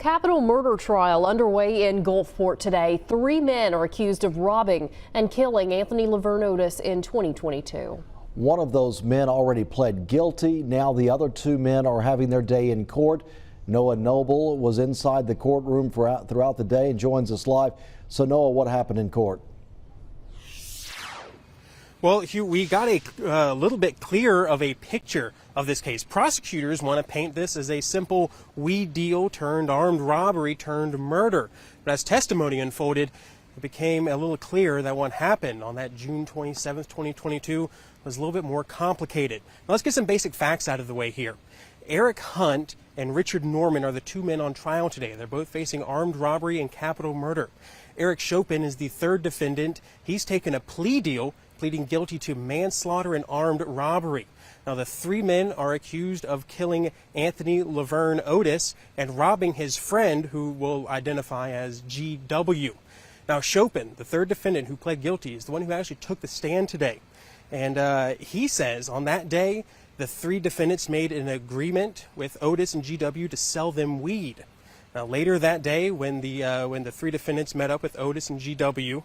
Capital murder trial underway in Gulfport today. 3 men are accused of robbing and killing Anthony Laverne Otis in 2022. One of those men already pled guilty. Now the other 2 men are having their day in court. Noah Noble was inside the courtroom throughout the day and joins us live. So Noah, what happened in court? Well, Hugh, we got a little bit clearer of a picture of this case. Prosecutors want to paint this as a simple weed deal turned armed robbery turned murder. But as testimony unfolded, it became a little clearer that what happened on that June 27th, 2022 was a little bit more complicated. Now, let's get some basic facts out of the way here. Eric Hunt and Richard Norman are the 2 men on trial today. They're both facing armed robbery and capital murder. Eric Chopin is the 3rd defendant. He's taken a plea deal, pleading guilty to manslaughter and armed robbery. Now, the 3 men are accused of killing Anthony Laverne Otis and robbing his friend, who we'll identify as GW. Now, Chopin, the 3rd defendant who pled guilty, is the one who actually took the stand today. And he says on that day, the 3 defendants made an agreement with Otis and GW to sell them weed. Now, later that day, when the 3 defendants met up with Otis and GW,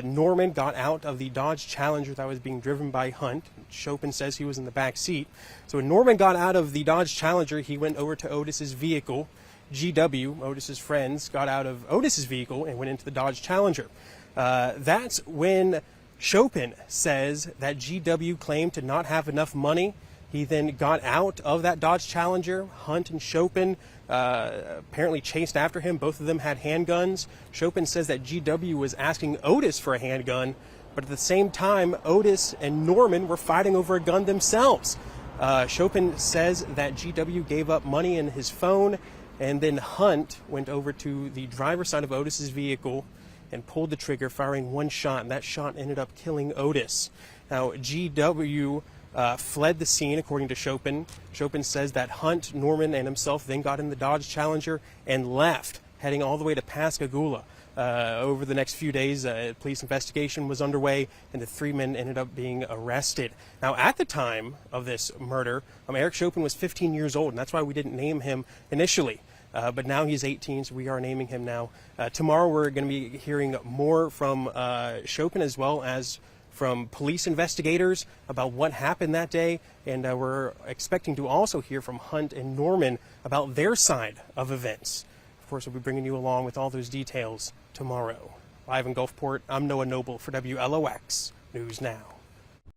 Norman got out of the Dodge Challenger that was being driven by Hunt. Chopin says he was in the back seat. So when Norman got out of the Dodge Challenger, he went over to Otis's vehicle. GW, Otis's friends, got out of Otis's vehicle and went into the Dodge Challenger. That's when Chopin says that GW claimed to not have enough money. He then got out of that Dodge Challenger. Hunt and Chopin apparently chased after him. Both of them had handguns. Chopin says that GW was asking Otis for a handgun, but at the same time, Otis and Norman were fighting over a gun themselves. Chopin says that GW gave up money in his phone, and then Hunt went over to the driver's side of Otis's vehicle and pulled the trigger, firing 1 shot, and that shot ended up killing Otis. Now, GW fled the scene, according to Chopin. Chopin says that Hunt, Norman, and himself then got in the Dodge Challenger and left, heading all the way to Pascagoula. Over the next few days, a police investigation was underway, and the 3 men ended up being arrested. Now, at the time of this murder, Eric Chopin was 15 years old, and that's why we didn't name him initially. But now he's 18, so we are naming him now. Tomorrow, we're going to be hearing more from Chopin as well as from police investigators about what happened that day, and we're expecting to also hear from Hunt and Norman about their side of events. Of course, we'll be bringing you along with all those details tomorrow. Live in Gulfport, I'm Noah Noble for WLOX News Now.